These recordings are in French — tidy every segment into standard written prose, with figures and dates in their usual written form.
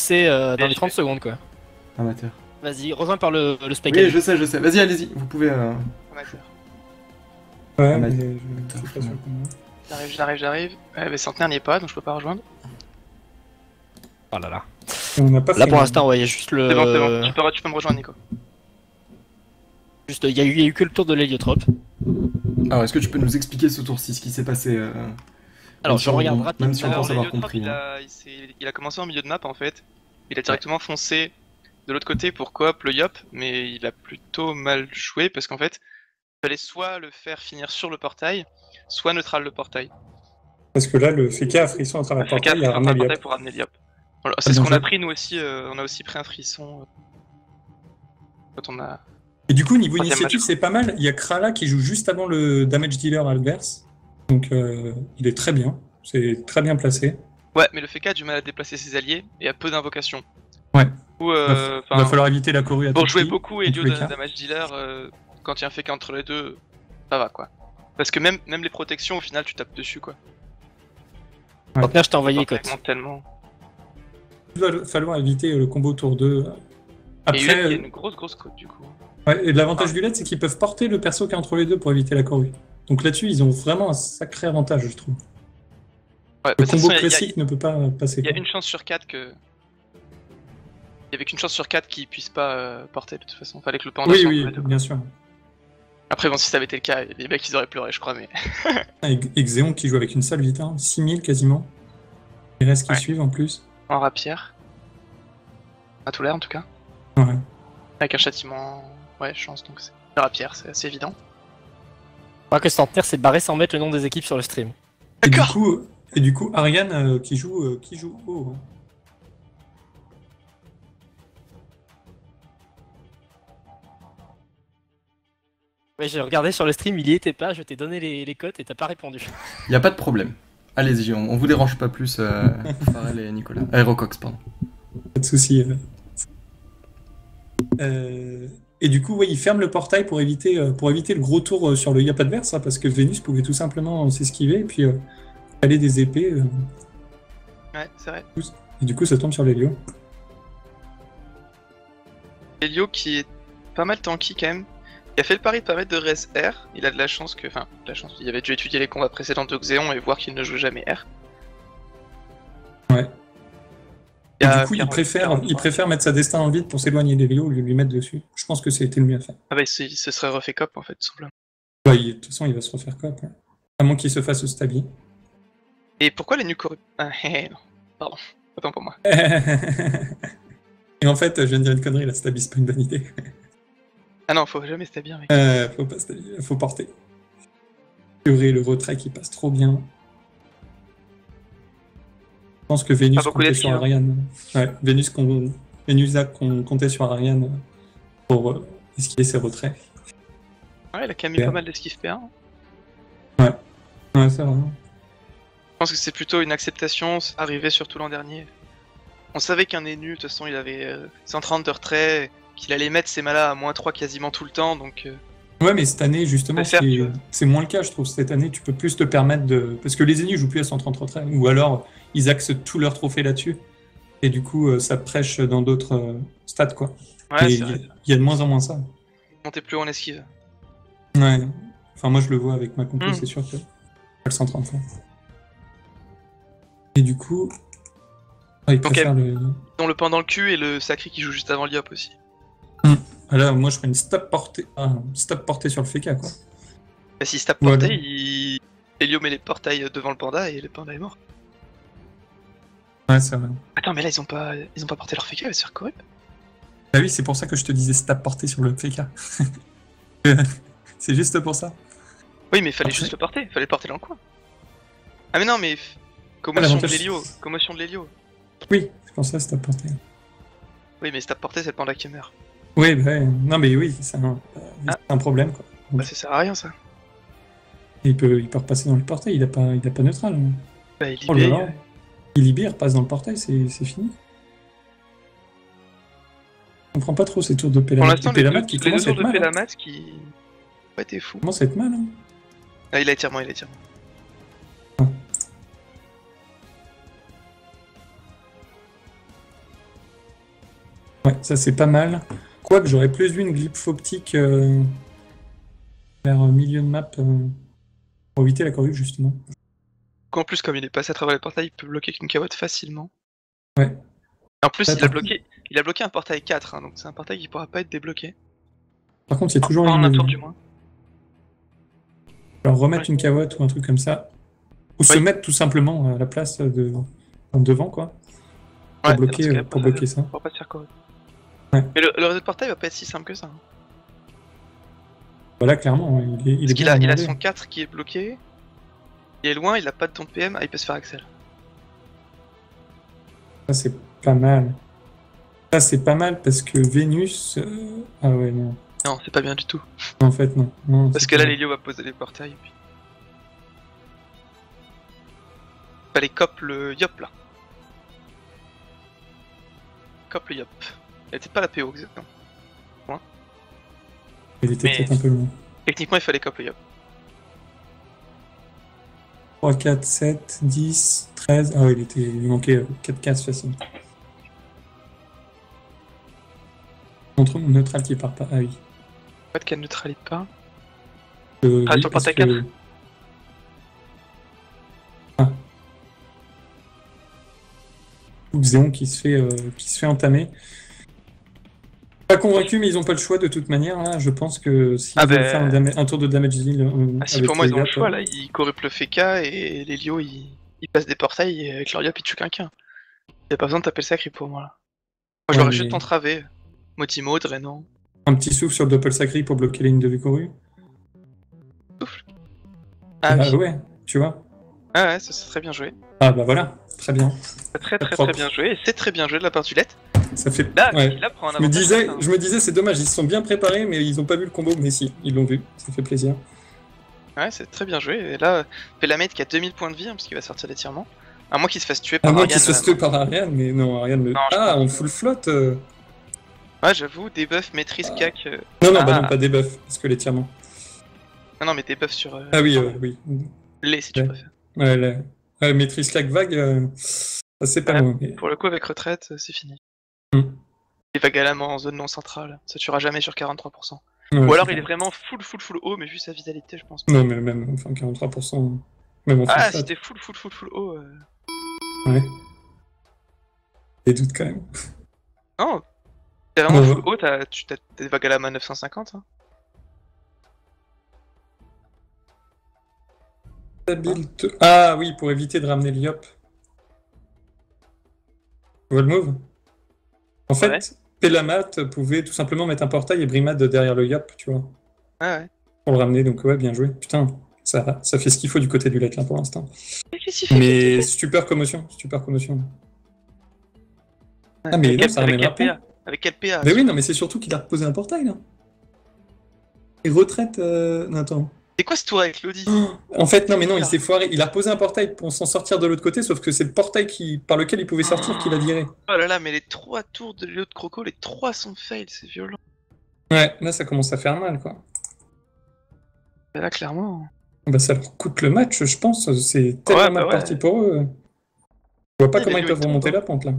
foncer dans les 30 secondes quoi. Amateur. Vas-y, rejoins par le spike. Oui, je sais. Vas-y, allez-y, vous pouvez... Amateur. Ouais, Ah, mais mais- je suis pas sûr que moi. J'arrive. Mais Centenaire n'y est pas, donc je peux pas rejoindre. Oh là là. On n'a pas Là fait pour un- l'instant, ouais, il y a juste le. C'est bon. Tu peux me rejoindre, Nico. Juste, il y a eu que le tour de l'héliotrope. Alors, est-ce que tu peux nous expliquer ce tour-ci, ce qui s'est passé Alors, même je si on- regarde rapidement. Même si on pense avoir l'héliotrope, compris. il a commencé en milieu de map en fait. Il a directement foncé de l'autre côté pour coop le Yop, mais il a plutôt mal joué parce qu'en fait, il fallait soit le faire finir sur le portail, soit neutral le portail. Parce que là, le Feka a frisson à travers le Fais portail, gaffe, il a c'est un ramené le portail Yop. pour ramener le Yop. Voilà, c'est Ah, ce bien qu'on a joué. pris nous aussi, on a aussi pris un frisson quand on a... Et du coup, niveau Troisième initiative, match. c'est pas mal. Il y a Krala qui joue juste avant le damage dealer adverse. Donc, il est très bien. C'est très bien placé. Ouais, mais le Feka a du mal à déplacer ses alliés et a peu d'invocations. Ouais. Ou, Il va falloir éviter la chorus à pour tout jouer prix, beaucoup dans Elio tous les cas. damage dealer, quand il y a un Feka entre les deux, ça va quoi. Parce que même les protections, au final, tu tapes dessus quoi. Centenaire, je t'ai envoyé les Ça cotes. augmente tellement. Il va falloir éviter le combo tour 2. Et Hulette, il y a Après, une grosse cote du coup. ouais, et l'avantage du LED, c'est qu'ils peuvent porter le perso qui est entre les deux pour éviter la chorus. Donc là-dessus, ils ont vraiment un sacré avantage, je trouve. Ouais, Le bah, de toute combo façon, classique ne peut pas passer. il y a quoi. une chance sur 4 que. Il y avait qu'une chance sur 4 qu'ils puissent pas porter de toute façon. Fallait que le panda Oui, soit oui, entre les deux, quoi. bien sûr. Après, bon, si ça avait été le cas, les mecs ils auraient pleuré, je crois, mais. Et Xéon qui joue avec une seule vita, 6000 quasiment. Il reste qui Ouais. suivent en plus. En rapière. À tout l'air en tout cas. Ouais. Avec un châtiment. Ouais, chance donc c'est. Rapière, c'est assez évident. Je crois que Centenaire s'est barré sans mettre le nom des équipes sur le stream. D'accord. Et du coup, Ariane qui joue haut. Hein. Ouais, j'ai regardé sur le stream, il y était pas, je t'ai donné les cotes et t'as pas répondu. Y a pas de problème. Allez-y, on vous dérange pas plus, Farrell et Nicolas. Aerocox, pardon. Pas de soucis. Et du coup, ouais, il ferme le portail pour éviter le gros tour sur le Yap adverse, hein, parce que Vénus pouvait tout simplement s'esquiver et puis aller des épées. Ouais, c'est vrai. Et du coup, ça tombe sur l'Helio. Elio qui est pas mal tanky quand même. Il a fait le pari de pas mettre de res R. Il a de la chance que. Enfin, de la chance. Il avait dû étudier les combats précédents de Xéon et voir qu'il ne joue jamais R. Ouais. Et Il y a du coup, il 40, préfère 43. mettre sa destin en vide pour s'éloigner d'Helio ou lui mettre dessus. Je pense que c'était le mieux à faire. Ah bah, il se serait refait cop en fait, tout simplement. Ouais, de toute façon, il va se refaire cop. Ouais. À moins qu'il se fasse stabi. Et pourquoi les nus corrupts? Ah, non. Pardon. Autant pour moi. Et en fait, je viens de dire une connerie, la stabi, c'est pas une bonne idée. Ah non, faut jamais stabir, mec. Faut pas stabi, faut porter. Purée, le retrait qui passe trop bien. Je pense que Vénus Pas beaucoup comptait d'esquive, sur hein. Ariane. Ouais, Vénus a compté sur Ariane pour esquiver ses retraits. Ouais, il a quand même eu Ouais. pas mal d'esquives PA. Ouais, c'est vrai. Je pense que c'est plutôt une acceptation arrivée surtout l'an dernier. On savait qu'un énu, de toute façon, il avait 130 de retrait, qu'il allait mettre ses malas à -3 quasiment tout le temps, donc... Ouais, mais cette année, justement, Faut faire, tu vois. c'est moins le cas, je trouve. Cette année, tu peux plus te permettre de... Parce que les ennemis jouent plus à 130 retraits, ou alors ils axent tous leurs trophées là-dessus. Et du coup, ça prêche dans d'autres stats, quoi. Ouais, Et c'est vrai. il y a de moins en moins ça. Monter plus haut en esquive. Ouais. Enfin, moi, je le vois avec ma compo, Mm. c'est sûr que le 130 fois. Et du coup... il Donc, préfère le... Dont le pendant le cul et le sacré qui joue juste avant l'IOP aussi. Ah là, moi, je ferais une stop portée sur le Feka, quoi. Et s'il se tape Voilà. porté, Elio met les portails devant le panda et le panda est mort. Ouais, c'est vrai. Attends, mais là ils ont pas porté leur féca, elle va se faire corrupt. Ah oui, c'est pour ça que je te disais stop portée sur le Feka. C'est juste pour ça. Oui, mais fallait Après- juste le porter, fallait le porter dans le coin. Ah mais non, mais commotion de l'avantage- l'Helio, commotion de l'Helio. Oui, c'est pour ça stop portée. Oui, mais si t'as porté, c'est le panda qui meurt. Oui, bah, ouais. Non, mais oui, c'est Ah. un problème, quoi. Bah ça sert à rien ça. Et il peut repasser dans le portail, il a pas neutral. Hein. Bah il Oh là libère. là. Il libère, repasse dans le portail, c'est fini. Je comprends pas trop ces tours de Pour Pélamat. l'instant, les Pélamat deux qui commence à tours être de mal. Hein. Pélamat qui... Ouais, t'es fou. Commence à être mal. Hein. Ah, il a étirement, il a étirement. Ouais, ça c'est pas mal. Quoique j'aurais plus vu une glyphe optique vers milieu de map pour éviter la corruption justement. En plus, comme il est passé à travers les portails, il peut bloquer qu'une cavotte facilement. Ouais. Et en plus, Attends. il a bloqué un portail 4, hein, donc c'est un portail qui pourra pas être débloqué. Par contre, c'est toujours Pas en une un tour du moins. Alors remettre une cavotte ou un truc comme ça. Ou se Oui. mettre tout simplement à la place devant quoi. Pour Ouais, bloquer, parce qu'il y a pour pas- bloquer ça. Pour pas se faire corruption. Ouais. Mais le réseau de portail va pas être si simple que ça. Hein. Voilà, clairement, il est Parce qu'il bien a demandé. son 4 qui est bloqué. Il est loin, il a pas de ton PM, il peut se faire Axel. Ça c'est pas mal. Ça c'est pas mal parce que Vénus... Ah ouais, non. Non, c'est pas bien du tout. En fait, non. Non, Parce c'est que là, pas- l'Elio va poser les portails et puis. Fallait cop le Yop là. Cop le Yop. Elle était pas la PO exactement. Il était Mais- peut-être un peu loin. Techniquement, il fallait cop le Yop. 3, 4, 7, 10, 13... Ah ouais, il manquait 4 cases facile. Contre mon neutral qui part pas. Ah oui. Pas de canne neutralite pas. Oui, sur le parce portail que- 4. Ah. Ou Xéon qui se fait entamer. Pas convaincu, mais ils ont pas le choix de toute manière. Là. Je pense que s'ils Ah veulent ben- faire un tour de damage deal Ah si, avec pour moi, ils ont le Yop, choix là. Ils corruptent le Feka et l'Elio ils passent des portails et avec leur Yop ils tuent quelqu'un. Y'a pas besoin de taper le sacré pour moi là. Moi, je Ouais, l'aurais mais- juste entravé. Motimo, Draenor. Un petit souffle sur le Doppel Sacré pour bloquer les lignes de vue courue. Ah oui. Ouais, tu vois. Ah ouais, ça c'est très bien joué. Ah bah voilà, très bien. C'est très très propre. très bien joué. Et c'est très bien joué de la part du Let. Ça fait. Là, ouais. il prend un Je me avantage. disais, certain. je me disais, c'est dommage, ils se sont bien préparés, mais ils ont pas vu le combo. Mais si, ils l'ont vu. Ça fait plaisir. Ouais, c'est très bien joué. Et là, Pelamate qui a 2000 points de vie, hein, parce qu'il va sortir d'étirement. À moins qu'il se fasse tuer À par moins Ariane. qu'ils se fassent tuer par Ariane, mais non, Ariane le. Non, je Ah, pense en que- full flotte. Ouais, j'avoue, debuff, maîtrise, cac. Non, non, bah Ah. non, pas debuff, parce que l'étirement. Non, non, mais debuff sur. Ah oui, oui. Les, si tu Ouais. préfères. Ouais, maîtrise claque vague, c'est pas Ouais. loin. Mais... Pour le coup, avec retraite, c'est fini. Hmm. Et vague à la mort en zone non centrale, ça tuera jamais sur 43%. Ouais, Ou alors c'est il est ça. vraiment full haut, mais vu sa vitalité, je pense. Non, mais même, enfin, 43%. Même en full Ah, flat. si t'es full haut. Ouais. Des doutes quand même. Non, t'es vraiment Ouais. full haut, t'as des vagues à la main 950. Hein. Ah oui, pour éviter de ramener le Yop. Tu vois le move? En fait, Ouais. Pelamat pouvait tout simplement mettre un portail et Brimad derrière le Yop, tu vois, Ouais. pour le ramener. Donc ouais, bien joué. Putain, ça fait ce qu'il faut du côté du Let là pour l'instant. Qu'est-ce qu'il fait? Mais super commotion, super commotion. Ah mais non, ça avec ramènera quel pas. PA? Avec quel PA? Mais oui, non, mais c'est surtout qu'il a reposé un portail là. Et retraite. Non, attends. C'est quoi ce tour avec Lodi? En fait, non, mais non, il s'est foiré. Il a reposé un portail pour s'en sortir de l'autre côté, sauf que c'est le portail par lequel il pouvait sortir qu'il a viré. Oh là là, mais les 3 tours de Léo de Croco, les 3 sont fail, c'est violent. Ouais, là, ça commence à faire mal, quoi. Et là, clairement. Bah, ça leur coûte le match, je pense. C'est tellement Ouais, bah mal ouais. parti pour eux. Je vois pas Oui, comment les ils Lio, peuvent ils remonter tombent la pente, là.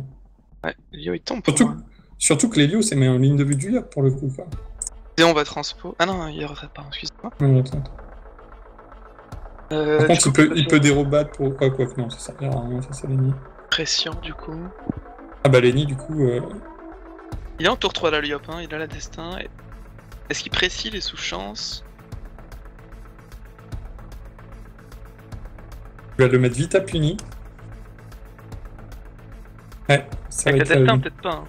Ouais, Léo il tombe pour Surtout, moi. surtout que l'Helio, c'est mis en ligne de vue du Yop, pour le coup, quoi. Et on va transpo. Ah non, il retraite pas, excuse-moi. Ouais, attends. Par Du contre, coup, il peut dérobattre pour... Quoi que non, ça sert à rien, ça, c'est Lenny. pression du coup. Ah bah, Lenny, du coup... Il est en tour 3 là, Liop, hein, il a la destin. Est-ce qu'il précise les sous-chances? il va le mettre vite à puni. Ouais, ça va Avec être la la destin, vie. peut-être pas. Hein.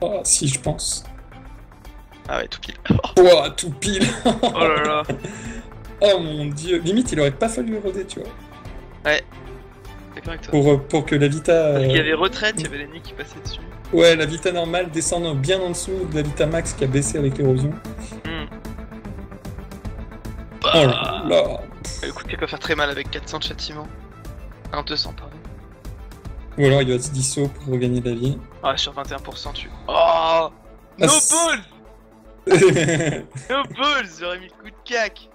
Oh, si, je pense. Ah ouais, tout pile. Oh, tout pile. Oh là là. Oh mon dieu. Limite, il aurait pas fallu roder, tu vois. D'accord avec toi. Pour que la Vita... Parce qu'il y avait retraite, il y avait l'ennemi qui passait dessus. Ouais, la Vita normale descend bien en dessous de la Vita Max qui a baissé avec l'érosion. Hmm. Oh là là. Le coup de pied peut faire très mal avec 400 de châtiment. 200 pardon. Ou alors il va se disso pour regagner de la vie. Ah, sur 21% tu... Oh No balls No balls. J'aurais mis le coup de cac.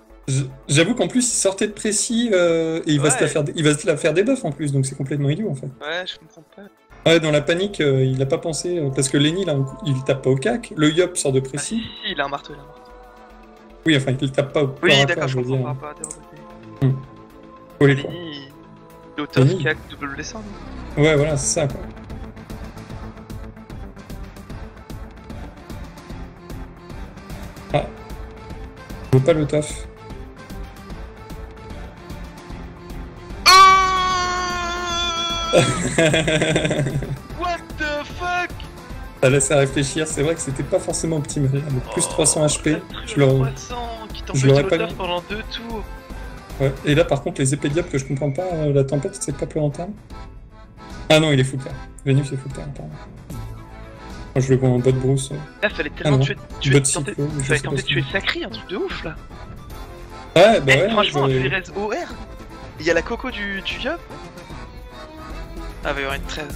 J'avoue qu'en plus il sortait de précis et il va Ouais. se la faire, il va se la faire des buffs en plus, donc c'est complètement idiot en fait. Ouais, je comprends pas. Ouais, dans la panique, il a pas pensé, parce que Lenny, là, il tape pas au cac, le Yop sort de Ah, si, précis. si, il a un marteau, il a un marteau. Oui, enfin, il tape pas au corps Oui, à d'accord, corps, je je veux comprends dire. par rapport à des robots. Faut les croire. Lenny, il est au top Lenny. qui a double descend. non Ouais, voilà, c'est ça, quoi. Ah. Je veux pas le taf. What the fuck? Ça laisse à réfléchir, c'est vrai que c'était pas forcément optimal. Le plus 300 HP, je l'aurais 300 qui je t'empêche l'aurais le pas top mis. pendant 2 tours. Ouais. Et là, par contre, les épées diables que je comprends pas, la tempête, c'est pas plus rentable. Ah non, il est full terre. Vénus est full terre, apparemment. Moi, je le vois en bot Bruce. Là, fallait tellement non. tuer, Bot tenter, cyclo, je fallait sais pas tenter de ce tuer que Sacri, un truc de ouf là. Ouais, bah ouais, Franchement, un j'aurais- Pérez OR, il y a la coco du Yop. Ah, il va y avoir une trêve.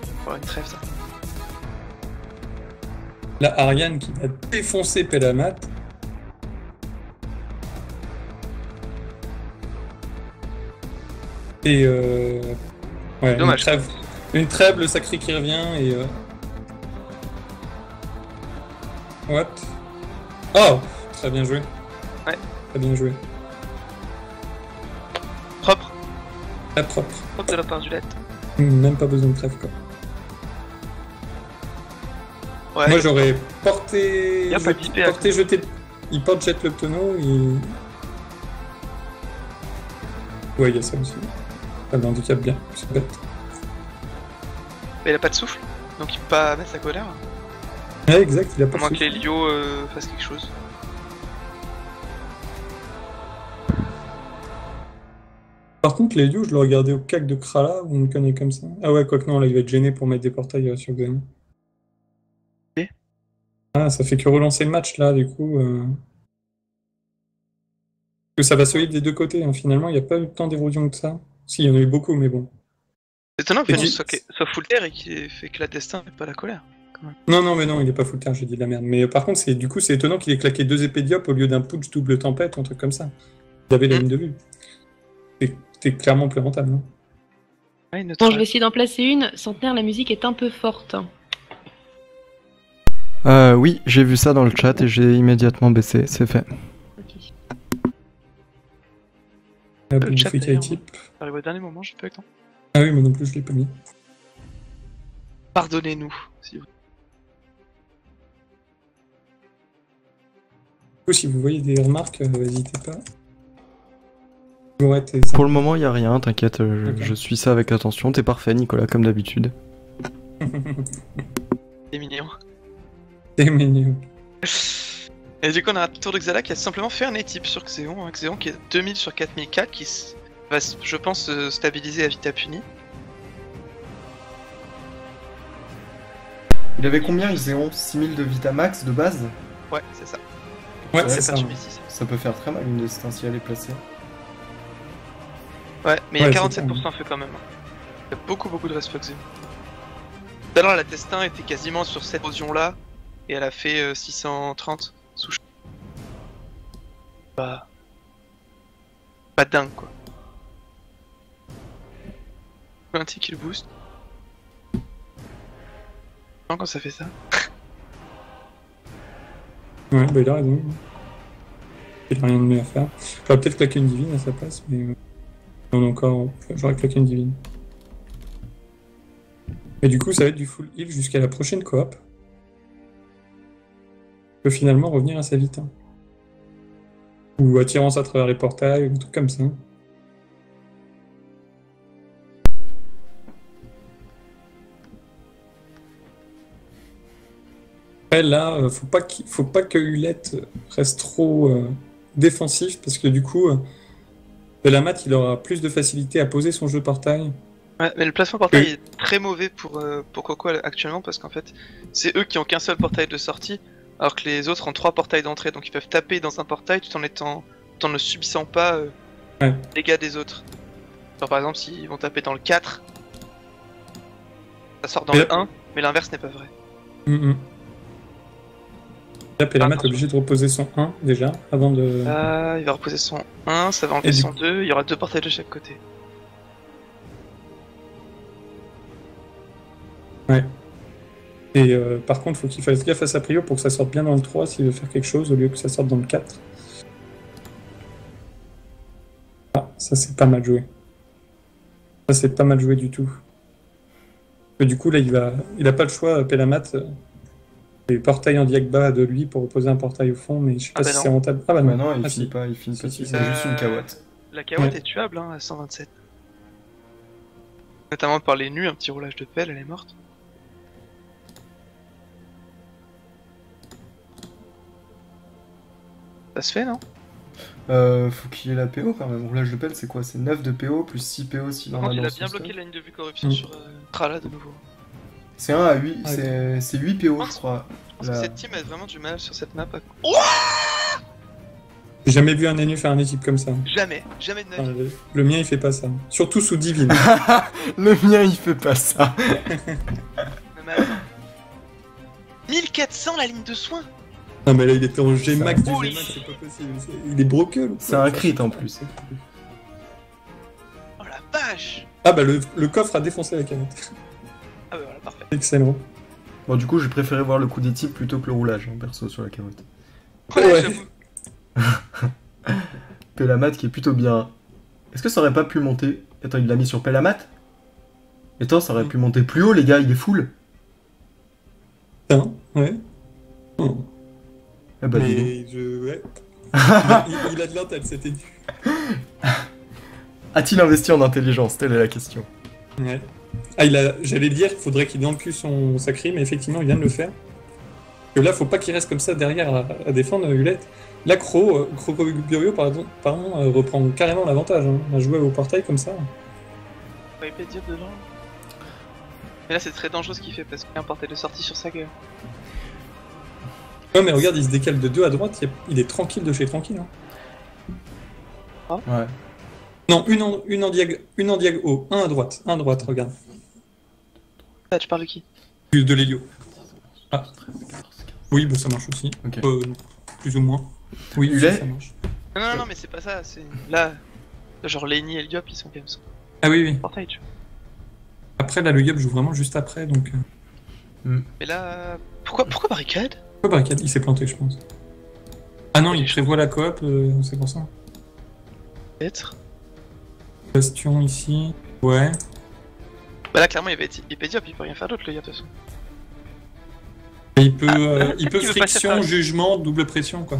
Il va y avoir une trêve, ça. Là, Ariane qui va défoncer Pelamat. Et ouais, Dommage. Une trêve, le sacré qui revient et what? Oh, très bien joué. Ouais. Très bien joué. Propre, Très propre. propre de la part du Let. Même pas besoin de trêve quoi. Ouais, Moi j'aurais porté. Y a pas d'IP à porté, jeté. Il porte jet le tonneau et. Ouais, il y a ça aussi. Pas d'handicap bien, c'est bête. mais il a pas de souffle, donc il peut pas mettre sa colère. Ouais, exact, il a pas À moins de que souffle. l'Elio fasse quelque chose. Par contre, les Liu, je le regardais au cac de Krala ou une connerie comme ça. Ah ouais, quoique non, là il va être gêné pour mettre des portails sur Xen. Et Ah, ça fait que relancer le match là, du coup. Que ça va solide des deux côtés, hein. Finalement, il n'y a pas eu tant d'érosion que ça. Si, il y en a eu beaucoup, mais bon. C'est étonnant que Et Vénus tu- soit full terre et qu'il ait fait que la destin et pas la colère. Non, non, mais non, il est pas full terre, j'ai dit de la merde. Mais par contre, du coup, c'est étonnant qu'il ait claqué 2 épées diop au lieu d'un putsch double tempête, un truc comme ça. Il avait la ligne de vue. C'était clairement plus rentable. Hein. Ouais, une Bon, je vais essayer d'en placer une. Centenaire, la musique est un peu forte. Oui, j'ai vu ça dans le chat et j'ai immédiatement baissé, c'est fait. Ok. Ah, Le bon, chat, Free d'ailleurs. type. Arrive au dernier moment, j'ai pas eu le temps. Ah oui, moi non plus, je l'ai pas mis. Pardonnez-nous. Si vous... Du coup, si vous voyez des remarques, n'hésitez pas. Pour le moment, il y a rien, t'inquiète, D'accord. je suis ça avec attention. T'es parfait, Nicolas, comme d'habitude. C'est mignon. C'est mignon. Et du coup, on a un tour de Xala qui a simplement fait un étype sur Xéon. Xéon qui est 2000 sur 4004, qui va, je pense, se stabiliser à Vita Puni. Il avait combien, Xéon? 6000 de Vitamax de base? Ouais, c'est ça. Ouais, Ouais, c'est C'est ça. pas celui-ci, ça. Ça peut faire très mal une distance si elle est placée. Ouais, mais il y a Ouais, 47% fait quand même. Il y a beaucoup de respect Xéon. Tout à l'heure, la Destin était quasiment sur cette érosion là, et elle a fait 630 sous. Pas dingue quoi. Un petit kill boost. Non, quand ça fait ça. Ouais, bah il a raison. Il a rien de mieux à faire. J'aurais peut-être claqué une divine à sa place, mais. Non, encore. J'aurais claqué une divine. Et du coup, ça va être du full heal jusqu'à la prochaine coop. Il peut finalement revenir assez vite. Hein. Ou attirance à travers les portails, ou un truc comme ça. Après, là, faut pas que Hulette reste trop défensif, parce que du coup, Belamat, il aura plus de facilité à poser son jeu portail. Ouais, mais le placement portail est très mauvais pour Coco actuellement parce qu'en fait, c'est eux qui ont qu'un seul portail de sortie, alors que les autres ont 3 portails d'entrée, donc ils peuvent taper dans un portail tout en ne subissant pas Ouais. les dégâts des autres. Genre par exemple, s'ils vont taper dans le 4, ça sort dans Mais le là- 1, mais l'inverse n'est pas vrai. Là, Belamat est attention. obligé de reposer son 1 déjà, avant de. Il va reposer son 1, ça va enlever Et du son 2, il y aura 2 portails de chaque côté. Et par contre, faut qu'il fasse gaffe à sa prio pour que ça sorte bien dans le 3 s'il veut faire quelque chose, au lieu que ça sorte dans le 4. Ah, ça c'est pas mal joué. Ça c'est pas mal joué du tout. Et du coup, là, il a pas le choix, Pelamat. Les portails en diag bas de lui pour opposer un portail au fond, mais je sais pas si c'est rentable. Ah bah non, non, il Ah, finit si. pas, il finit pas, Si, c'est juste une carotte. La carotte Ouais. est tuable hein, à 127. Notamment par les nus, un petit roulage de pelle, elle est morte. Ça se fait, non? Faut qu'il ait la PO quand même. Roulage de pelle, c'est quoi? C'est 9 de PO plus 6 PO s'il en Par a contre, il dans a son bien stock. bloqué la ligne de vue corruption Mm. sur Trala de nouveau. C'est 1 à 8, Ah, c'est 8 PO je crois. Je pense que Là. cette team a vraiment du mal sur cette map. J'ai jamais vu un NU faire un équipe comme ça. Jamais de Ah, navire. le mien, il fait pas ça. Surtout sous Divine. Le mien il fait pas ça. Mais attends. 1400 la ligne de soins. Non, mais là, il était en Gmax du Oui. Gmax, c'est pas possible. Il est broken ou quoi? C'est un crit en plus. Oh la vache. Ah bah, le coffre a défoncé la canette. Ah bah voilà, parfait. Excellent. Bon du coup j'ai préféré voir le coup des types plutôt que le roulage, hein, perso sur la carotte. Ouais. J'avoue. Pelamat qui est plutôt bien. Est-ce que ça aurait pas pu monter? Attends, il l'a mis sur Pelamat? Attends, ça aurait pu monter plus haut les gars, il est full. Putain, ouais. Oh. Ah bah dis donc. Mais ouais. Il a de l'intel, c'était du. A-t-il investi en intelligence? Telle est la question. Ouais. Ah, j'allais dire qu'il faudrait qu'il dans le cul sa cri, mais effectivement, il vient de le faire. Que là, faut pas qu'il reste comme ça derrière à défendre Hulette. Là, Crocoburio, pardon, reprend carrément l'avantage. Hein, à jouer au portail comme ça. Pas épée de diable dedans. Mais là, c'est très dangereux ce qu'il fait parce qu'il y a un portail de sortie sur sa gueule. Ouais, mais regarde, il se décale de 2 à droite, il est tranquille de chez tranquille. Hein. Ouais. Non, une en diag haut, un à droite, regarde. Ah, tu parles de qui? De l'hélio. Ah. Oui, bah ça marche aussi. Ok. Plus ou moins. Oui, Hulet ça marche. Non, mais c'est pas ça. C'est là, genre Lenny et Liop, ils sont quand même sur Ah oui, oui. le portail, tu vois. Après, là, le Yop joue vraiment juste après, donc... Mais là, pourquoi barricade? Pourquoi barricade? Il s'est planté, je pense. Ah non, il prévoit la coop, c'est pour ça. Peut-être. Bastion ici. Ouais. Bah là, clairement, il va être épée diable, il peut rien faire d'autre, le Liop, de toute façon. Et il peut il veut passer friction, par- jugement, double pression, quoi.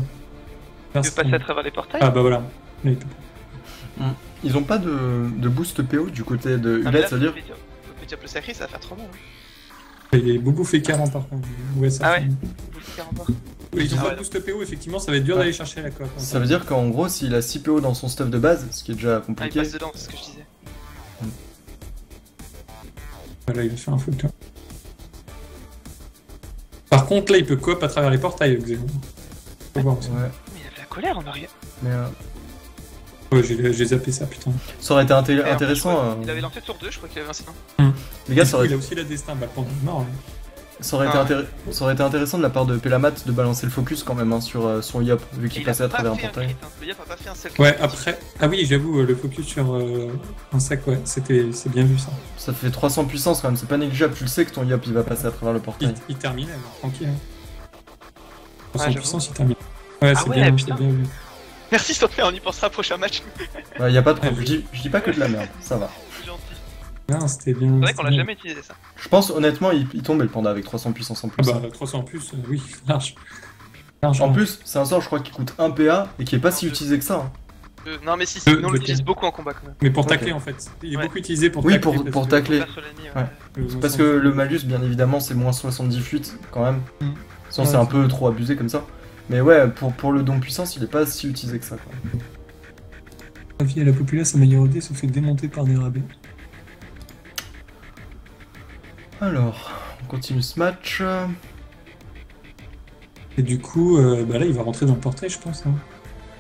Il peut passer à travers les portails. Ah bah voilà. Là, il peut. Ils ont pas de boost PO du côté de Ah, mais Hulette, là, ça veut dire? Épée diable sacré, ça va faire trop mal. Hein. Il est beaucoup fait 40 par contre. Ouais, ça Ah fait- ouais. Boost 40 barres. Oui, ils ont Ah pas ouais, de boost PO, effectivement, ça va être dur Ouais. d'aller chercher la coop. hein. Ça veut dire qu'en gros, s'il a 6 PO dans son stuff de base, ce qui est déjà Ah, il compliqué, passe dedans, c'est ce que je disais. Voilà, il a fait un full tour. Par contre, là, il peut coop à travers les portails, Xénon. Faut voir aussi. ouais, Mais il a de la colère en arrière. mais Ouais, j'ai zappé ça, putain. ça aurait été Merde, intéressant. je crois- Il avait lancé tour 2, je crois qu'il avait lancé 1. Les gars, Du ça coup, aurait, il a aussi la destin, bah, pendant mort. Hein. ça aurait été ça aurait été intéressant de la part de Pelamat de balancer le focus quand même hein, sur son Yop, vu qu'il passait à travers un portail. Le Yop a pas fait un seul Ouais, crit. après. Ah oui, j'avoue, le focus sur un sac, ouais, c'est bien vu ça. Ça fait 300 puissance quand même, c'est pas négligeable, tu le sais que ton Yop il va passer à travers le portail. Il termine, alors, tranquille. Hein. Pour Ouais, son j'avoue. puissance, il termine. Ouais, Ah c'est ouais, bien, putain. c'est bien vu. Merci Stopper, on y pensera au prochain match. Ouais, y a pas de Ah, problème, je dis pas que de la merde, ça va. C'est gentil. Non, c'était bien. C'est vrai c'était qu'on l'a bien. jamais utilisé ça. Je pense honnêtement, il tombait le panda avec 300 puissance en Ah plus. bah, 300 en plus, oui, large. Large. En plus, c'est un sort je crois qui coûte 1 PA et qui est pas si utilisé que ça. Hein. Non, mais si, Deux, nous on deux l'utilise PM. beaucoup en combat quand même. Mais pour Ok. tacler, en fait. Il est Ouais. beaucoup utilisé pour Oui, tacler. pour parce que- tacler. Faire sur l'ennemi, Ouais. Parce que le malus, bien évidemment, c'est moins 70 fuites quand même. Mm. Sinon, Ouais, c'est un c'est peu vrai. trop abusé comme ça. Mais ouais, pour le don puissance, il est pas si utilisé que ça. Quoi. La vie et la populace, sa meilleure idée se fait démonter par des rabais. Alors, on continue ce match. Et du coup, bah là, il va rentrer dans le portail, je pense. Hein.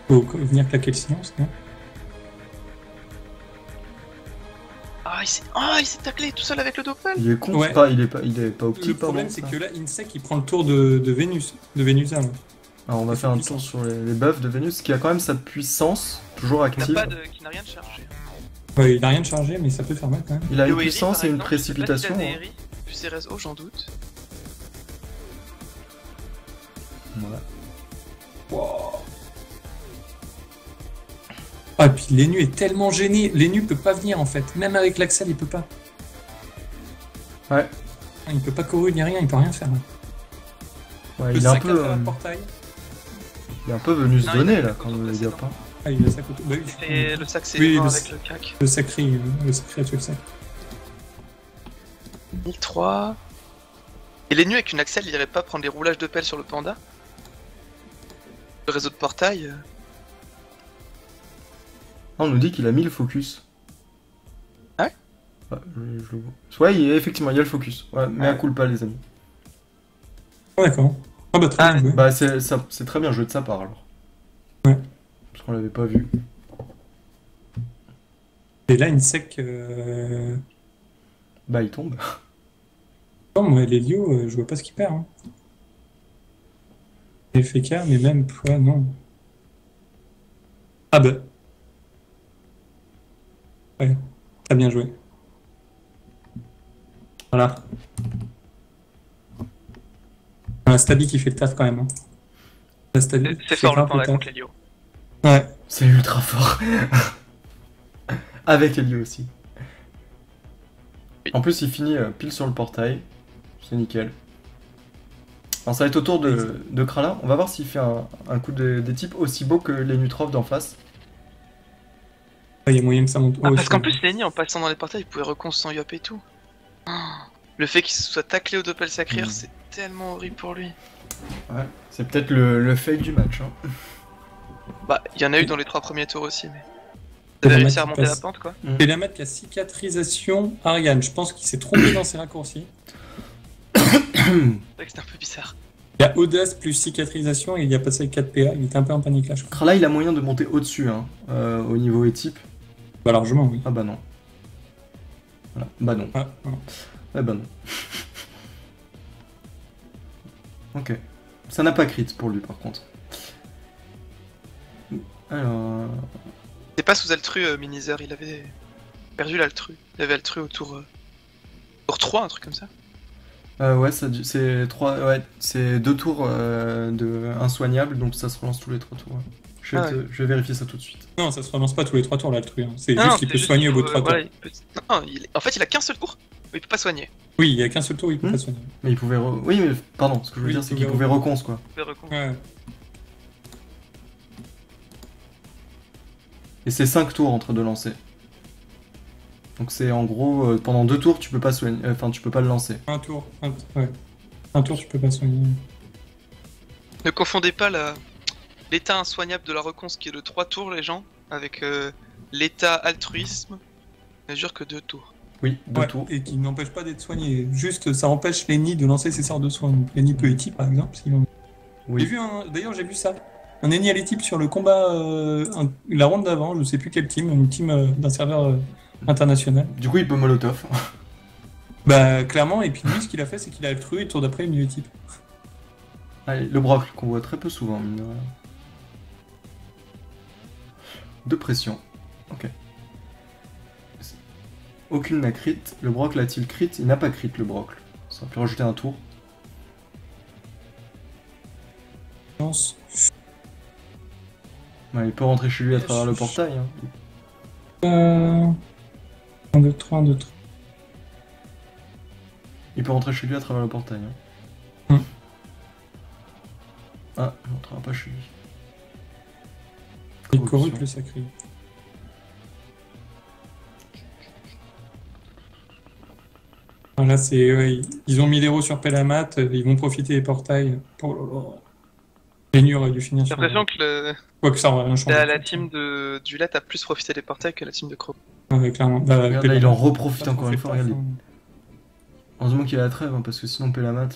Faut venir claquer le silence, non? Ah, il s'est taclé tout seul avec le doppel. Il est con, Ouais. il est pas optique, Le pardon. problème, c'est ça. que là, Insec, il prend le tour de Vénus. De Vénusa, là. Alors, on va faire un tour sur les buffs de Vénus, qui a quand même sa puissance, toujours Qui active. n'a rien de chargé. Ouais, il a rien de chargé, mais ça peut faire mal quand même. Il a une Yoeri, puissance par et une exemple, je sais pas précipitation. s'il a hein. des Eri, puis Ceres, oh, j'en doute. Voilà. Wow. Ah, et puis Lénu est tellement gêné. Lénu peut pas venir en fait. Même avec l'Axel, il peut pas. Ouais. Il peut pas courir ni rien, il peut rien faire. Ouais, Le il est un sac à peu, faire le portail. il est un peu venu se Non, donner il a là le quand contre le précédent. gars pas. Ah, il a sa couteau. Bah oui. Et le sac, c'est Oui, le le- avec le cac. Le sacré a tué le sac. 1003. Et les nus avec une Axel, il irait pas prendre les roulages de pelle sur le panda? Le réseau de portail Ah, on nous dit qu'il a mis le focus. Ah ouais? Ouais, je le vois. Ouais, effectivement, il y a le focus. Ouais, mais à coup pas les amis. Ah, d'accord. Ah, bah très Ah, bien joué. Bah c'est très bien joué de sa part alors. Ouais. Parce qu'on l'avait pas vu. Et là, une sec. Bah il tombe. Non, moi, l'Elio, je vois pas ce qu'il perd. Hein. Les FK, mais même. Ouais, non. Ah, bah. Ouais, t'as bien joué. Voilà. Un Stabi qui fait le taf quand même. Hein. La Stabi c'est qui fort fait le grave panda taf. contre l'Elio. Ouais. C'est ultra fort. Avec Elio aussi. Oui. En plus il finit pile sur le portail. C'est nickel. Alors ça va être au tour de Kralin. On va voir s'il fait un coup des types aussi beau que les Nutrov d'en face. Il y a moyen que ça monte. Ah, Oh, parce qu'en c'est- plus, Lenny, en passant dans les portails, il pouvait recon son yop et tout. Oh, le fait qu'il se soit taclé au doppel sacrir, c'est tellement horrible pour lui. Ouais. C'est peut-être le fake du match. Hein. Bah, il y en a eu dans les 3 premiers tours aussi, mais. C'est Vous avez la réussi à map qui remonter la passe. pente, quoi. Et la map qui a cicatrisation Ariane. Je pense qu'il s'est trompé dans ses raccourcis. C'est vrai que c'était un peu bizarre. Il y a audace plus cicatrisation et il y a passé avec 4 PA. Il était un peu en panique là, je crois. Kralin il a moyen de monter au-dessus hein, au niveau étype. Bah, largement, oui. Ah bah non. Voilà. Bah non. Ah, non. Eh bah non. Ok. Ça n'a pas crit pour lui par contre. Alors... C'est pas sous Altru, Minizer, il avait perdu l'Altru. Il avait Altru au tour 3, un truc comme ça. ouais, c'est c'est 2 tours de insoignable, donc ça se relance tous les 3 tours. Ouais. Je vais vérifier ça tout de suite. Non, ça se relance pas tous les 3 tours là, le truc. Hein. C'est Non, juste non, qu'il c'est peut juste soigner qu'il au bout de faut, 3 tours. voilà, Non, en fait, il a qu'un seul tour, mais il peut pas soigner. Oui, il y a qu'un seul tour où il peut pas soigner. Mais il pouvait... Oui, mais pardon, ce que je veux Oui, dire, il c'est qu'il pouvait pouvait reconce, quoi. Il peut recon. Ouais. Et c'est 5 tours entre deux lancers. Donc c'est en gros, pendant 2 tours, tu peux pas soigner... Enfin, tu peux pas le lancer. Un tour. Ouais. Un tour, tu peux pas soigner. Ne confondez pas l'état insoignable de la reconce qui est de 3 tours, les gens, avec l'état altruisme, ne dure que 2 tours. Oui, 2 Ouais, tours. et qui n'empêche pas d'être soigné. Juste, ça empêche Lenny de lancer ses sorts de soins. Donc, Lenny peut éti, par exemple. Oui. J'ai vu d'ailleurs, j'ai vu ça. Un Lenny à l'équipe sur le combat, la ronde d'avant, je sais plus quel team, une team d'un serveur international. Du coup, il peut molotov. Bah, clairement, et puis lui, ce qu'il a fait, c'est qu'il a altrué, et tour d'après, une équipe. Allez, le broc, qu'on voit très peu souvent, mine de rien. De pression. Ok. Aucune n'a crit. Le broc l'a-t-il crit? Il n'a pas crit, le broc. Ça aurait pu rajouter un tour. Lance. Ouais, il peut rentrer chez lui à travers le portail. Hein. 1, 2, 3, 1, 2, 3. Il peut rentrer chez lui à travers le portail. Hein. Ah, il rentrera pas chez lui. Il Corruption. corrupte le sacré. Voilà, c'est. Ouais, ils ont mis l'héros sur Pelamat, ils vont profiter des portails. Oh là là. Lenny aurait dû finir J'ai sur. l'impression que Quoi que ça aurait rien changé. la team de Dulet a plus profité des portails que la team de Crow. Ouais, clairement. Bah, Regarde, là, Pelamat, il en reprofite pas encore trop une fait fois. le taf, Regarde. hein. Heureusement qu'il a la trêve, hein, parce que sinon Pelamat.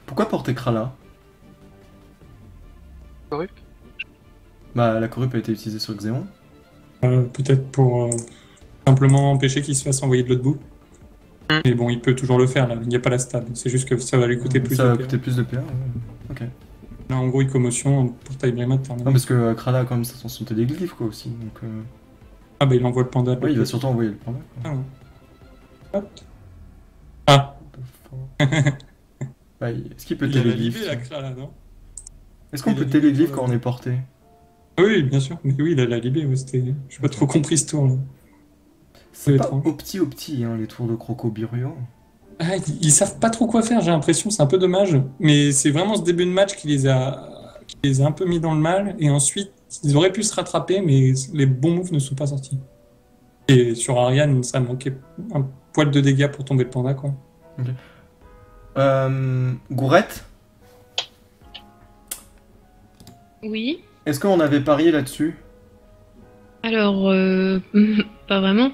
Pourquoi porter Krala? Corrupt. Bah, la corrupe a été utilisée sur Xéon. Peut-être pour simplement empêcher qu'il se fasse envoyer de l'autre bout. Mais bon, il peut toujours le faire, là. Il n'y a pas la stab. C'est juste que ça va lui coûter plus Ça de va PA. coûter plus de PA. Ouais. Ok. Là, en gros, il commotion, portail Brémat terminé. Non, parce que Krala a quand même sa santé des glyphes, quoi, aussi. Donc, Ah bah il envoie le panda. Oui, il va surtout envoyer le panda. Ah, ouais. Hop. Ah, Ouais, est-ce qu'il peut il a la téléglyphe libé la tiens Kra là, non? Est-ce qu'on il a peut libé téléglyphe pour quand la- on est porté? Ah oui, bien sûr. Mais oui, il a la libé, ouais, c'était... J'ai pas trop compris ce tour là. C'est C'est pas étrange. au petit, hein, les tours de Crocoburio. Ah, ils savent pas trop quoi faire, j'ai l'impression, c'est un peu dommage. Mais c'est vraiment ce début de match qui les a un peu mis dans le mal. Et ensuite, ils auraient pu se rattraper, mais les bons moves ne sont pas sortis. Et sur Ariane, ça manquait un poil de dégâts pour tomber le panda, quoi. Gourette, Oui. est-ce qu'on avait parié là-dessus? Alors, pas vraiment.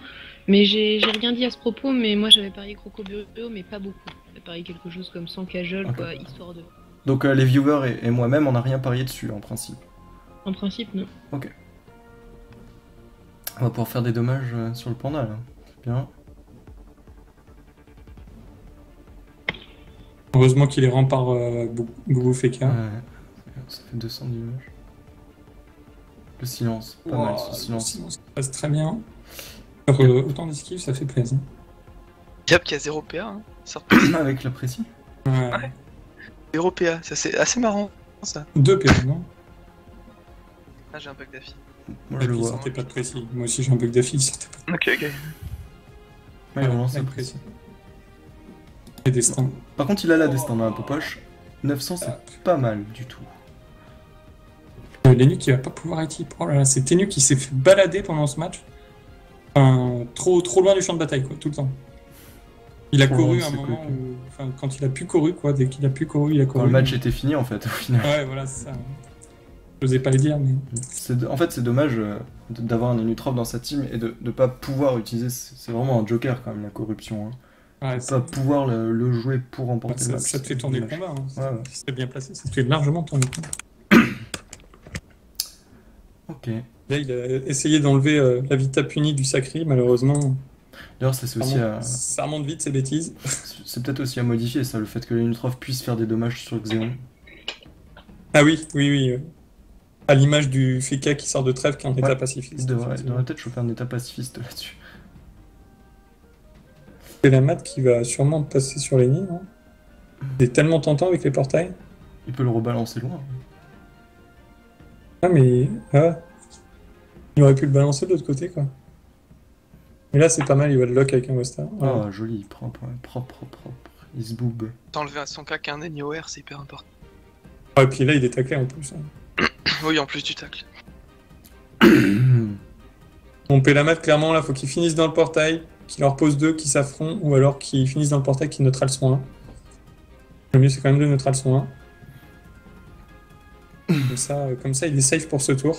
Mais j'ai rien dit à ce propos, mais moi j'avais parié Crocoburio, mais pas beaucoup. J'avais parié quelque chose comme 100 cajole, Ok. quoi, histoire de. Donc les viewers et moi-même, on n'a rien parié dessus en principe. En principe, non. Ok. On va pouvoir faire des dommages sur le panda là. C'est bien. Heureusement qu'il est rend par Boubou Feka. Ouais. Ça fait 200 d'images. Le silence, pas mal ce silence. Ça passe très bien. Autant d'esquives, ça fait plaisir. Yap qui a 0 PA, hein. Sort Avec la précis. Ouais. 0 PA, ça c'est assez marrant ça. 2 PA, non? Ah, j'ai un bug d'affi. Moi je le Il vois. sortait pas de précis. Moi aussi j'ai un bug d'affi, il sortait pas Ok, ok. Ouais, il relance de un précis. Et destin. Par contre, il a la destin dans la poche. 900, c'est pas mal du tout. Lennu qui va pas pouvoir être hip. Oh là là, c'est Tennu qui s'est fait balader pendant ce match. Enfin, trop loin du champ de bataille, quoi, tout le temps. Il a Trop couru loin à de un ses moment coéquipiers. où. Enfin, quand il a pu courir, quoi. Dès qu'il a pu courir, il a couru. Quand le match était fini en fait, au final. Ouais, voilà, c'est ça. Je n'osais pas le dire, mais. En fait, c'est dommage d'avoir un Enutrop dans sa team et de pas pouvoir utiliser. C'est vraiment un joker quand même, la corruption. Hein. Ouais, De pas pouvoir le jouer pour remporter le match. ça te fait tourner le dommage. combat. Hein. Ouais, ouais. Si c'est bien placé, ça te fait largement tourner le combat. Ok. Là, il a essayé d'enlever la Vita punie du Sacri, malheureusement. D'ailleurs, c'est aussi Ça remonte vite, ces bêtises. c'est peut-être aussi à modifier ça, le fait que l'Enutrop puisse faire des dommages sur Xéon. Ah oui, oui, oui. À l'image du Feka qui sort de trêve qui est en état Ouais. pacifiste. Il devrait peut-être choper un état pacifiste là-dessus. C'est la mat qui va sûrement passer sur les nids. Hein. Il est tellement tentant avec les portails. Il peut le rebalancer loin. Ah, mais. Ah. Il aurait pu le balancer de l'autre côté, quoi. Mais là, c'est pas mal, il va le lock avec un Westar. Ah, joli, propre, ouais, propre. Il se boobe. T'enlever à son cas qu'un NOR, c'est hyper important. Ah, et puis là, il est taclé en plus. Hein. Oui, en plus du tacle. Bon, Pélamat, clairement, là, faut qu'il finisse dans le portail, qu'il leur pose 2, qu'ils s'affrontent, ou alors qu'ils finissent dans le portail, qu'ils neutral son 1. Le mieux, c'est quand même de neutral son 1. Comme ça, il est safe pour ce tour.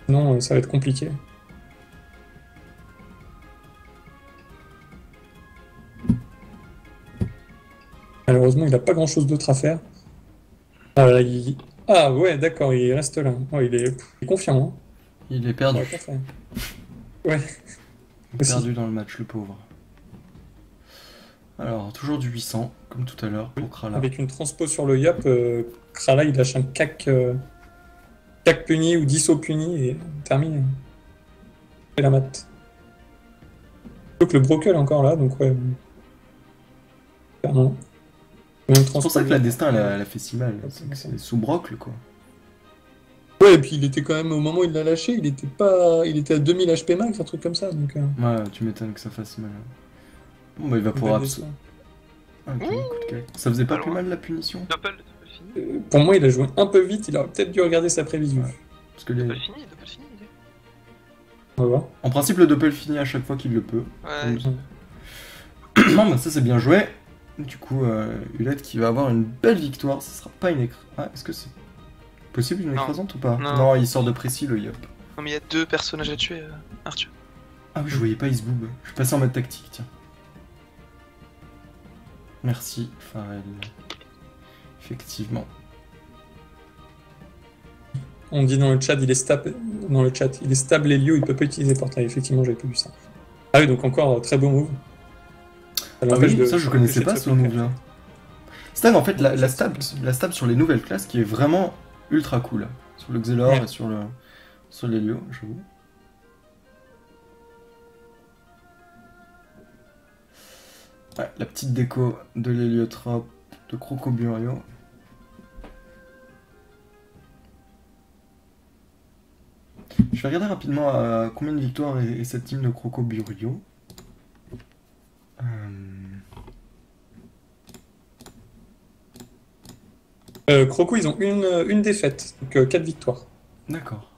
Sinon, ça va être compliqué. Malheureusement, il n'a pas grand-chose d'autre à faire. Ah ouais, d'accord, il reste là. Oh, il est confiant. Hein. Il est perdu. Ouais, parfait. Ouais. Il est perdu dans le match, le pauvre. Alors, toujours du 800, comme tout à l'heure, pour Krala. Avec une transpo sur le Yap, Krala il lâche un cac puni ou 10 puni et terminé. Et la mat. Donc le Brokel est encore là, donc ouais. Clairement. C'est pour ça que la destin elle a fait si mal. C'est sous brocle quoi. Ouais, et puis il était quand même, au moment où il l'a lâché, il était à 2000 HP max, un truc comme ça. Donc, ouais, tu m'étonnes que ça fasse mal. Bon, bah il va pouvoir. Ok, coup de cœur. Ça faisait pas plus mal la punition? Doppel fini. Pour moi, il a joué un peu vite, il aurait peut-être dû regarder sa prévision. Ouais. Parce que les... Doppel fini. On va voir. En principe, le doppel finit à chaque fois qu'il le peut. Ouais. Non, mais ça c'est bien joué. Du coup, Hulette qui va avoir une belle victoire. Ça sera pas une Ah, est-ce que c'est possible une écrasante ou pas? Non, il sort de précis le Yop. Non, mais il y a 2 personnages à tuer, Arthur. Ah oui, je voyais pas Isboob. Je suis passé en mode tactique, tiens. Merci, Pharrell. Effectivement. On dit dans le chat, il est stable. Dans le chat, il est stable Elio, il peut pas utiliser portail. Effectivement, j'avais pas vu ça. Ah oui, donc encore très beau move. Ah oui, ça je connaissais pas ce move là. Stab en fait, la stab sur les nouvelles classes qui est vraiment ultra cool. Sur le Xelor et sur l'Helio, j'avoue. Ouais, la petite déco de l'héliotrope de Crocoburio. Je vais regarder rapidement à combien de victoires est cette team de Crocoburio. Croco, ils ont une défaite, donc 4 victoires. D'accord.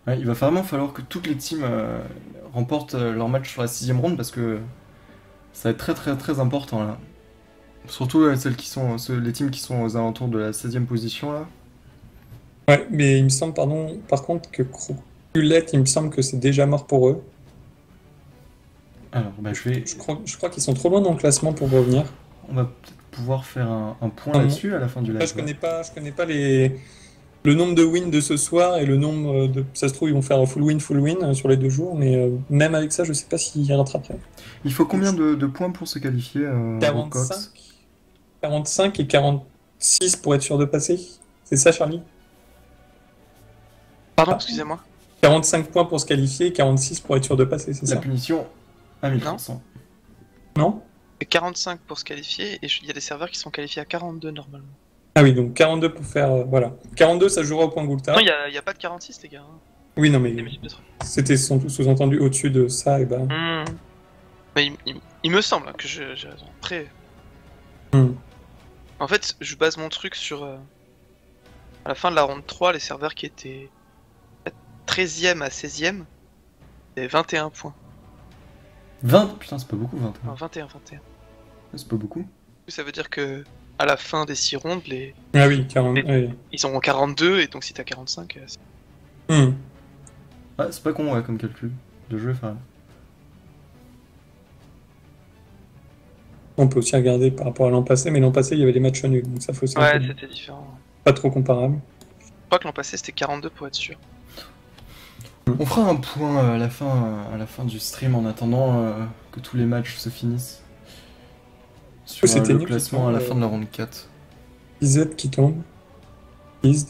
Ouais, il va vraiment falloir que toutes les teams remportent leur match sur la 6ème ronde parce que ça va être très très très important là. Surtout celles qui sont, les teams qui sont aux alentours de la 16ème position là. Ouais, mais il me semble, par contre, que Croculette, il me semble que c'est déjà mort pour eux. Alors, bah, Je crois qu'ils sont trop loin dans le classement pour revenir. On va peut-être pouvoir faire un point là-dessus à la fin du live. Je connais pas le nombre de wins de ce soir et le nombre de... Ça se trouve, ils vont faire full win sur les 2 jours, mais même avec ça, je sais pas s'ils rattraperaient. Il faut combien de points pour se qualifier 45 et 46 pour être sûr de passer. C'est ça, Charlie? Pardon, excusez-moi. 45 points pour se qualifier et 46 pour être sûr de passer, c'est ça? La punition à 1300. Non? C'est 45 pour se qualifier et il y a des serveurs qui sont qualifiés à 42 normalement. Ah oui, donc 42 pour faire... voilà. 42, ça jouera au point Goulta. Non, il n'y a pas de 46, les gars. Oui, non, mais c'était sous-entendu au-dessus de ça, et ben... Mais il me semble que j'ai raison. Après... En fait, je base mon truc sur... à la fin de la ronde 3, les serveurs qui étaient 13ème à 16ème, c'est 21 points. 20? Putain, c'est pas beaucoup, 21. Non, 21. C'est pas beaucoup. Ça veut dire que à la fin des 6 rondes, Ah oui, 40... oui. Ils ont 42, et donc si t'as 45... Ouais, c'est pas con, ouais, comme calcul de jeu, enfin... On peut aussi regarder par rapport à l'an passé, mais l'an passé, il y avait les matchs nuls, donc ça faut aussi... Ouais, c'était différent. Pas trop comparable. Je crois que l'an passé, c'était 42 pour être sûr. On fera un point à la fin du stream en attendant que tous les matchs se finissent. Sur le classement à la fin de la ronde 4. Ized qui tombe. Ized.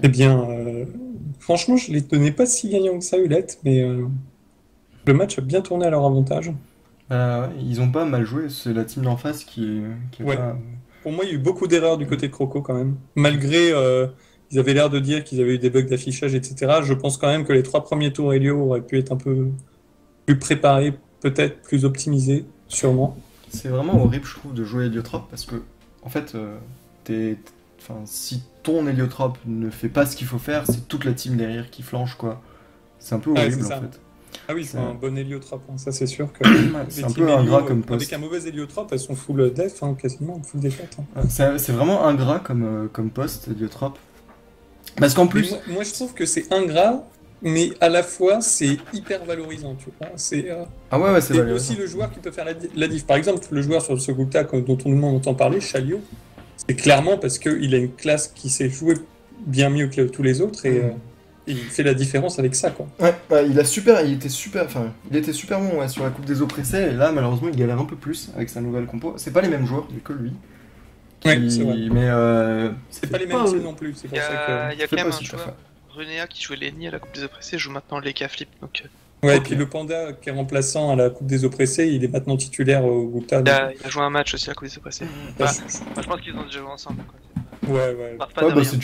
Eh bien, franchement, je les tenais pas si gagnants que ça, Hulette, mais le match a bien tourné à leur avantage. Ouais, ils ont pas mal joué, c'est la team d'en face qui est Ouais. pas... Pour moi, il y a eu beaucoup d'erreurs du côté de Croco quand même. Malgré, ils avaient l'air de dire qu'ils avaient eu des bugs d'affichage, etc. Je pense quand même que les 3 premiers tours Helio auraient pu être un peu plus préparés, peut-être plus optimisés, sûrement. C'est vraiment horrible, je trouve, de jouer Héliotrope parce que, en fait, si ton Héliotrope ne fait pas ce qu'il faut faire, c'est toute la team derrière qui flanche, quoi. C'est un peu horrible, en fait. Ah oui, c'est un bon héliotrope, hein. Ça c'est sûr que c'est un peu ingrat comme poste. Avec un mauvais héliotrope, elles sont full def, hein, quasiment full défaite. Hein. C'est vraiment ingrat comme poste, héliotrope. Parce qu'en plus... Moi je trouve que c'est ingrat, mais à la fois c'est hyper valorisant, tu vois. Ah ouais, c'est valorisant. Et aussi le joueur qui peut faire la diff. Par exemple, le joueur sur ce Gulta dont tout le monde entend parler, Chalio, c'est clairement parce qu'il a une classe qui sait jouer bien mieux que tous les autres et... il fait la différence avec ça, quoi. Ouais, il était super bon ouais, sur la Coupe des Oppressés, et là, malheureusement, il galère un peu plus avec sa nouvelle compo. C'est pas les mêmes joueurs, il n'y a que lui. Ouais, c'est vrai. Mais c'est pas les mêmes teams non plus, c'est pour ça que... Il y a quand même un joueur, Renéa, qui jouait Lenny à la Coupe des Oppressés, joue maintenant l'Eka Flip, donc... Ouais, et puis le Panda, qui est remplaçant à la Coupe des Oppressés, il est maintenant titulaire au Gulta. Il a joué un match aussi à la Coupe des Oppressés. Je pense qu'ils ont déjà joué ensemble, quoi. Ouais.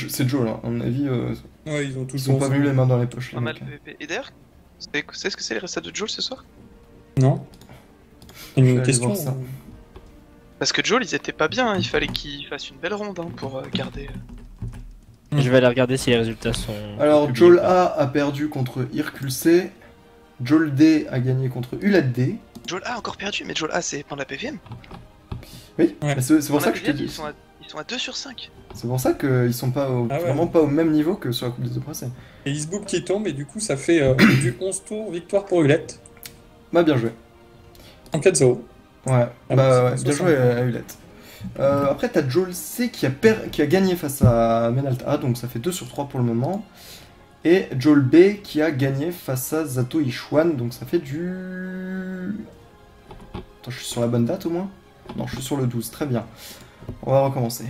C'est Joe, là. À mon avis, ouais, ils ont tous sont pas venus les mains dans les poches. Pas mal PVP. Et d'ailleurs, c'est ce que c'est les restats de Joel ce soir? Non. Une question. Parce que Joel, ils étaient pas bien, il fallait qu'ils fassent une belle ronde pour garder. Je vais aller regarder si les résultats sont... Alors, Joel A perdu contre Hercule C. Joel D a gagné contre Ulat D. Joel A a encore perdu, mais Joel A c'est pendant la PVM. Oui, c'est pour ça que je te dis. Ils sont à 2 sur 5. C'est pour ça qu'ils sont pas vraiment pas au même niveau que sur la Coupe des Oppressés. Et Isbook qui tombe, et du coup ça fait du 11 tours victoire pour Hulette. Bah bien joué. En 4-0. Ouais, bien joué à Hulette. Après t'as Joel C qui a gagné face à Menalt A, donc ça fait 2 sur 3 pour le moment. Et Joel B qui a gagné face à Zato Ishwan, donc ça fait du... Attends, je suis sur la bonne date au moins? Non, je suis sur le 12, très bien. On va recommencer.